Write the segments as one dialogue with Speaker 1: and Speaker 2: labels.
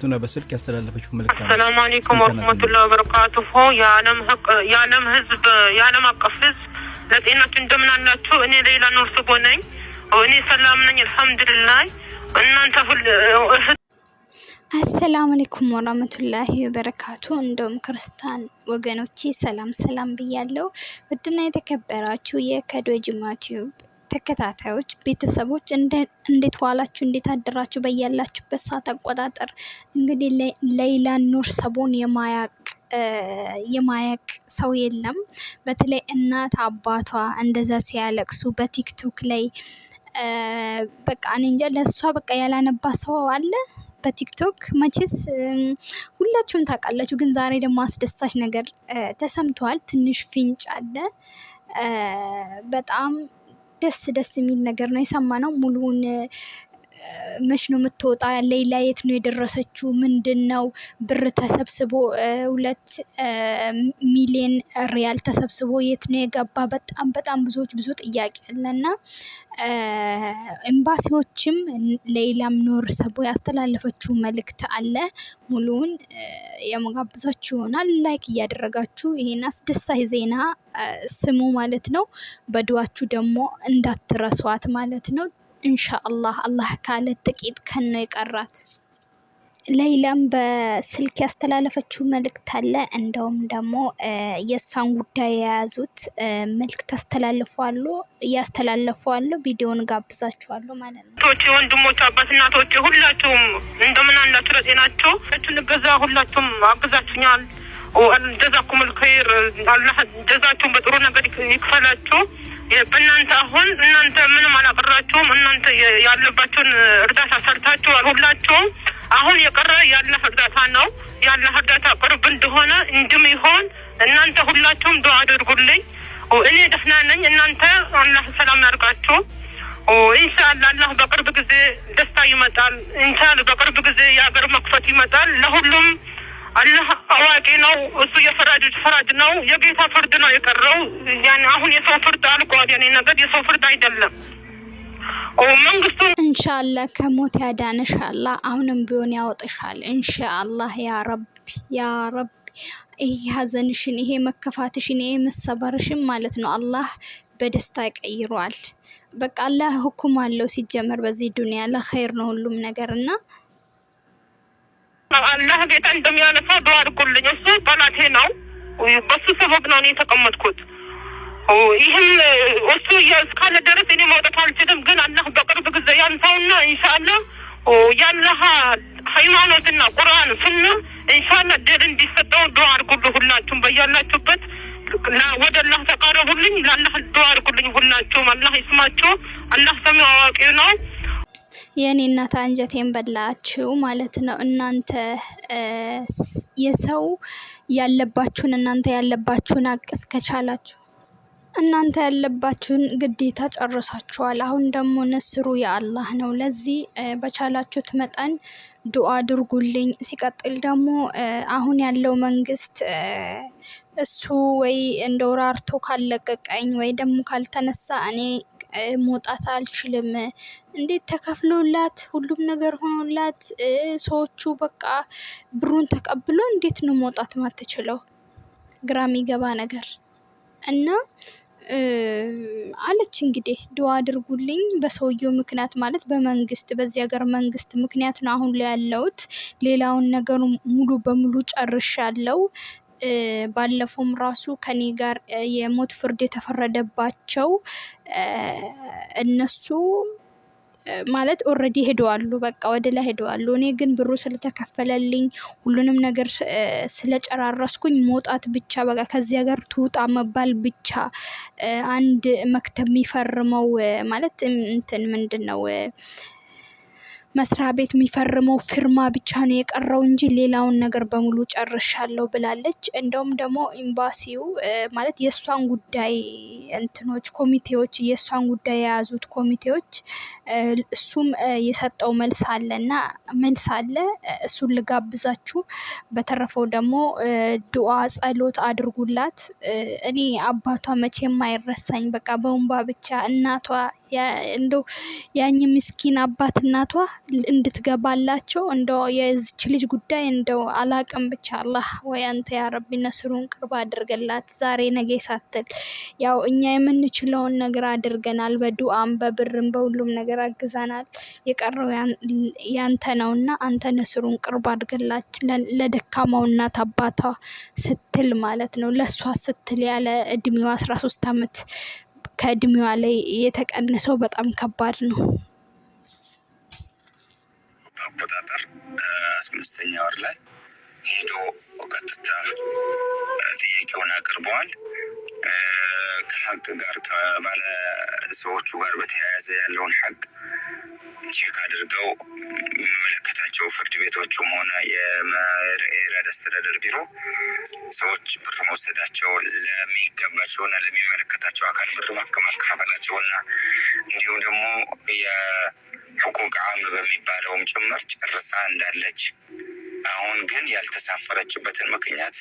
Speaker 1: ቱና በስልክ ያስተላለፈችው መልእክት አለ።
Speaker 2: ሰላም አለይኩም ወራህመቱላሂ ወበረካቱሁ። የዓለም ህዝብ የዓለም አቀፍ ህዝብ ለጤናችሁ እንደምን አላችሁ? እኔ ሌላ ኑር ስቦ ነኝ። እኔ ሰላም ነኝ አልሐምዱሊላህ። እናንተ ሁሉ
Speaker 3: አሰላሙ አለይኩም ወራህመቱላሂ ወበረካቱ። እንደውም ክርስቲያን ወገኖቼ ሰላም ብያለሁ። ውድና የተከበራችሁ የከዶጅማ ቲዩብ ተከታታዮች ቤተሰቦች እንዴት ዋላችሁ? እንዴት አደራችሁ? በያላችሁበት ሰዓት አቆጣጠር እንግዲህ ሌላ ኑር ሰቦን የማያቅ ሰው የለም። በተለይ እናት አባቷ እንደዛ ሲያለቅሱ በቲክቶክ ላይ በቃ እኔ እንጃ ለሷ በቃ ያላነባ ሰው አለ በቲክቶክ መቼስ ሁላችሁም ታውቃላችሁ። ግን ዛሬ ደግሞ አስደሳች ነገር ተሰምቷል። ትንሽ ፍንጭ አለ። በጣም ደስ የሚል ነገር ነው የሰማነው። ሙሉውን መች ነው የምትወጣ? ሌላ የት ነው የደረሰችው? ምንድን ነው? ብር ተሰብስቦ 2 ሚሊዮን ሪያል ተሰብስቦ የት ነው የገባ? በጣም ብዙ ጥያቄ አለና ኤምባሲዎችም ሌላም ኑር ሰቦ ያስተላለፈችው መልእክት አለ። ሙሉውን የመጋብዛችሁ ይሆናል። ላይክ እያደረጋችሁ ይሄን አስደሳች ዜና ስሙ ማለት ነው። በዱዓችሁ ደግሞ እንዳትረሷት ማለት ነው። ኢንሻአላህ አላህ ካለ ጥቂት ቀን ነው የቀራት። ሌላም በስልክ ያስተላለፈችው መልእክት አለ። እንደውም ደግሞ የእሷን ጉዳይ የያዙት መልእክት ያስተላልፋሉ። ቪዲዮውን ጋብዛችኋለሁ ማለት ነው።
Speaker 2: ወንድሞች፣ አባት፣ እናቶች ሁላችሁም እንደምን አላችሁ? ለጤናችሁ እገዛ ሁላችሁም አግዛችሁኛል። ጀዛኩም الخير አላህ ጀዛችሁን በጥሩ ነገር ይክፈላችሁ። በእናንተ አሁን እናንተ ምንም አላቀራችሁም። እናንተ ያለባችሁን እርዳታ ሰርታችኋል ሁላችሁም። አሁን የቀረ ያላህ እርዳታ ነው። ያላህ እርዳታ ቅርብ እንደሆነ እንደሚሆን እናንተ ሁላችሁም ዱዓ አድርጉልኝ። እኔ ደህና ነኝ። እናንተ አላህ ሰላም ያርጋችሁ። ኢንሻአላህ አላህ በቅርብ ጊዜ ደስታ ይመጣል። ኢንሻአላህ በቅርብ ጊዜ የሀገር መክፈት ይመጣል። ለሁሉም አላህ አዋቂ ነው። እሱ ፈራጅ ነው። የጌታ ፍርድ ነው የቀረው። ያን አሁን የሰው ፍርድ አልቋል። ያኔ ነገር የሰው ፍርድ አይደለም። መንግስቱ
Speaker 3: ኢንሻአላህ ከሞት ያዳንሽ አላህ አሁንም ቢሆን ያወጣሻል። ኢንሻአላህ ያ ረቢ ይሄ ሀዘንሽን፣ ይሄ መከፋትሽን፣ ይሄ መሰበርሽን ማለት ነው አላህ በደስታ ይቀይሯል። በቃ አላህ ሁኩም አለው ሲጀመር በዚህ ዱንያ ለኸይር ነው ሁሉም ነገርና
Speaker 2: አላህ ጌታ እንደሚያነሳ ዱዓ አድርጉልኝ። እሱ ጠላቴ ነው። በሱ ሰበብ ነው እኔ የተቀመጥኩት። ይህም እሱ እስካለ ድረስ እኔ መውጣት አልችልም። ግን አላህ በቅርብ ጊዜ ያንሳውና ኢንሻአላህ ያላህ ሃይማኖትና ቁርአን ሱና ኢንሻአላህ ድል እንዲሰጠው ዱዓ አድርጉልኝ። ሁላችሁም በያላችሁበት ወደ አላህ ተቃረቡልኝ። ለአላህ ዱዓ አድርጉልኝ ሁላችሁም። አላህ ይስማችሁ። አላህ ሰሚው አዋቂ ነው።
Speaker 3: የኔ እናት አንጀቴን በላችሁ ማለት ነው። እናንተ የሰው ያለባችሁን አቅስ ከቻላችሁ እናንተ ያለባችሁን ግዴታ ጨርሳችኋል። አሁን ደግሞ ነስሩ የአላህ ነው። ለዚህ በቻላችሁት መጠን ዱዓ አድርጉልኝ። ሲቀጥል ደግሞ አሁን ያለው መንግስት እሱ ወይ እንደው ራርቶ ካለቀቀኝ ወይ ደግሞ ካልተነሳ እኔ መውጣት አልችልም። እንዴት ተከፍሎላት ሁሉም ነገር ሆኖላት ሰዎቹ በቃ ብሩን ተቀብሎ እንዴት ነው መውጣት ማትችለው? ግራ የሚገባ ነገር እና አለች እንግዲህ ዱዓ አድርጉልኝ። በሰውየው ምክንያት ማለት በመንግስት በዚህ ሀገር መንግስት ምክንያት ነው አሁን ላይ ያለሁት። ሌላውን ነገር ሙሉ በሙሉ ጨርሻለሁ። ባለፈውም ራሱ ከኔ ጋር የሞት ፍርድ የተፈረደባቸው እነሱ ማለት ኦልሬዲ ሄደዋሉ። በቃ ወደ ላይ ሄደዋሉ። እኔ ግን ብሩ ስለተከፈለልኝ ሁሉንም ነገር ስለጨራረስኩኝ መውጣት ብቻ በቃ ከዚህ ሀገር ትውጣ መባል ብቻ አንድ መክተብ የሚፈርመው ማለት እንትን ምንድነው መስሪያ ቤት የሚፈርመው ፊርማ ብቻ ነው የቀረው እንጂ ሌላውን ነገር በሙሉ ጨርሻለሁ ብላለች። እንደውም ደግሞ ኤምባሲው ማለት የእሷን ጉዳይ ኮሚቴዎች የእሷን ጉዳይ የያዙት ኮሚቴዎች እሱም የሰጠው መልስ አለ። እሱን ልጋብዛችሁ። በተረፈው ደግሞ ዱዓ ጸሎት አድርጉላት። እኔ አባቷ መቼም አይረሳኝ። በቃ በእንባ ብቻ እናቷ እንደው ያኝ ምስኪን አባት እናቷ እንድትገባላቸው እንደው የዚች ልጅ ጉዳይ እንደው አላቅም ብቻ አላህ ወይ አንተ ያ ረቢ ነስሩን ቅርብ አድርገላት ዛሬ ነገ ሳትል ያው እኛ የምንችለውን ነገር አድርገናል በዱዓም በብርም በሁሉም ነገር አግዛናል የቀረው ያንተ ነውና አንተ ነስሩን ቅርብ አድርገላት ለደካማው እናት አባቷ ስትል ማለት ነው ለሷ ስትል ያለ እድሜዋ 13 አመት ከእድሜዋ ላይ የተቀነሰው በጣም ከባድ ነው።
Speaker 4: አቆጣጠር 5ኛ ወር ላይ ሄዶ ቀጥታ ጥያቄውን አቅርበዋል። ከሀቅ ጋር ከባለ ሰዎቹ ጋር በተያያዘ ያለውን ሀቅ ቼክ አድርገው የሚመለከታቸው ፍርድ ቤቶችም ሆነ የመሬት አስተዳደር ቢሮ ሰዎች ብር መውሰዳቸው ለሚገባቸውና ለሚመለከታቸው አካል ብር ማከፋፈላቸውና እንዲሁም ደግሞ የሁቁቅ ዓም በሚባለውም ጭምር ጨርሳ እንዳለች አሁን ግን ያልተሳፈረችበትን ምክንያት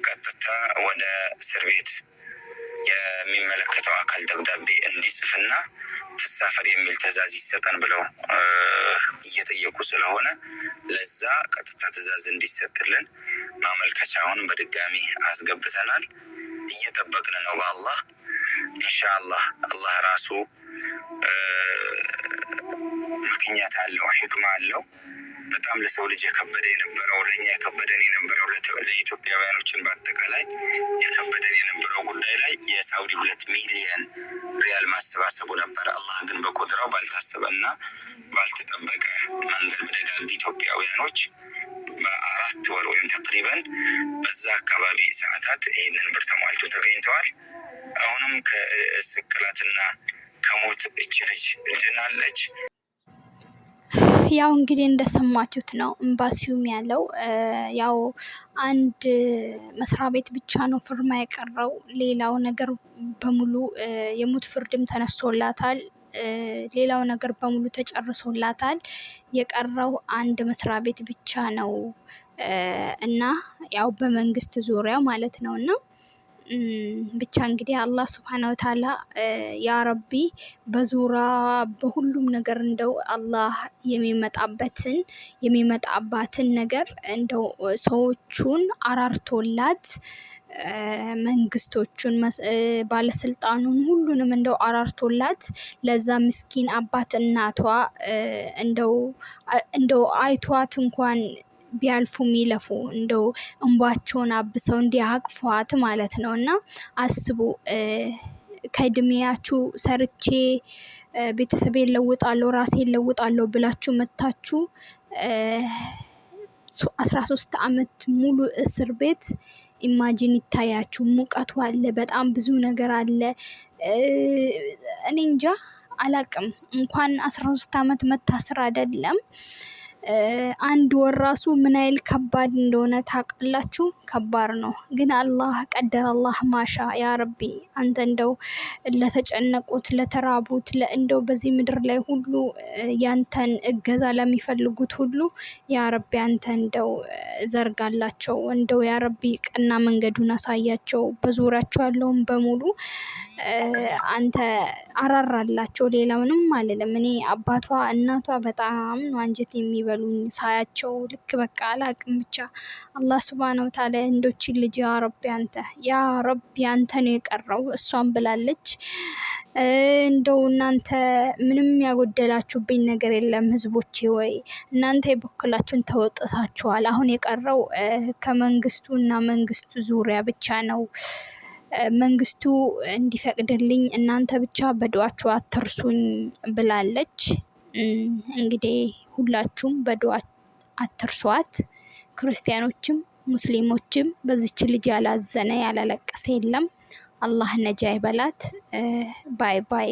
Speaker 4: ቀጥታ ወደ እስር ቤት የሚመለከተው አካል ደብዳቤ እንዲጽፍና ተሳፈር የሚል ትዕዛዝ ይሰጠን ብለው እየጠየቁ ስለሆነ ለዛ ቀጥታ ትዕዛዝ እንዲሰጥልን ማመልከቻውን በድጋሚ አስገብተናል። እየጠበቅን ነው በአላህ ኢንሻአላህ። አላህ ራሱ ምክንያት አለው፣ ሕክማ አለው። በጣም ለሰው ልጅ የከበደ የነበረው ለኛ የከበደን የነበረው ለኢትዮጵያውያኖችን በአጠቃላይ የከበደን የነበረው ጉዳይ ላይ የሳውዲ 2 ሚሊዮን ሪያል ማሰባሰቡ ነበር። አላህ ግን በቁጥራው ባልታሰበና ባልተጠበቀ መንገድ በደጋግ ኢትዮጵያውያኖች በ4 ወር ወይም ተቅሪበን በዛ አካባቢ ሰዓታት ይህንን ብር ተሟልቶ ተገኝተዋል። አሁንም ከስቅላትና ከሞት እች ልጅ ድናለች።
Speaker 3: ያው እንግዲህ እንደሰማችሁት ነው ኤምባሲውም ያለው ያው አንድ መስሪያ ቤት ብቻ ነው ፍርማ የቀረው። ሌላው ነገር በሙሉ የሞት ፍርድም ተነስቶላታል። ሌላው ነገር በሙሉ ተጨርሶላታል። የቀረው አንድ መስሪያ ቤት ብቻ ነው እና ያው በመንግስት ዙሪያ ማለት ነውና ብቻ እንግዲህ አላህ ሱብሃነሁ ወተዓላ ያ ረቢ በዙራ በሁሉም ነገር እንደው አላህ የሚመጣባትን ነገር እንደው ሰዎቹን አራርቶላት መንግስቶቹን ባለስልጣኑን ሁሉንም እንደው አራርቶላት ለዛ ምስኪን አባት እናቷ እንደው አይቷት እንኳን ቢያልፉ የሚለፉ እንደው እንባቸውን አብሰው እንዲያቅፏት ማለት ነው። እና አስቡ ከእድሜያችሁ ሰርቼ ቤተሰቤን ለውጣለሁ ራሴን ለውጣለሁ ብላችሁ መታችሁ 13 አመት ሙሉ እስር ቤት ኢማጂን ይታያችሁ። ሙቀቱ አለ፣ በጣም ብዙ ነገር አለ። እኔ እንጃ አላቅም። እንኳን 13 አመት መታሰር አይደለም 1 ወር ራሱ ምን ያህል ከባድ እንደሆነ ታውቃላችሁ? ከባድ ነው። ግን አላህ ቀደር አላህ ማሻ ያ ረቢ አንተ እንደው ለተጨነቁት ለተራቡት እንደው በዚህ ምድር ላይ ሁሉ ያንተን እገዛ ለሚፈልጉት ሁሉ ያ ረቢ አንተ እንደው ዘርጋላቸው። እንደው ያ ረቢ ቀና መንገዱን አሳያቸው። በዙሪያቸው ያለውን በሙሉ አንተ አራራላቸው። ሌላ ምንም አልልም። እኔ አባቷ እናቷ በጣም ነው አንጀት የሚበሉኝ ሳያቸው። ልክ በቃ አላቅም። ብቻ አላህ ሱብሃነሁ ወተዓላ እንዶችን ልጅ ያ ረቢ አንተ ነው የቀረው። እሷም ብላለች እንደው እናንተ ምንም ያጎደላችሁብኝ ነገር የለም ህዝቦቼ፣ ወይ እናንተ የበኩላችሁን ተወጥታችኋል። አሁን የቀረው ከመንግስቱ እና መንግስቱ ዙሪያ ብቻ ነው። መንግስቱ እንዲፈቅድልኝ እናንተ ብቻ በዱዓችሁ አትርሱኝ ብላለች። እንግዲህ ሁላችሁም በዱዓ አትርሷት። ክርስቲያኖችም ሙስሊሞችም በዚች ልጅ ያላዘነ ያላለቀሰ የለም። አላህ ነጃ ይበላት። ባይ ባይ።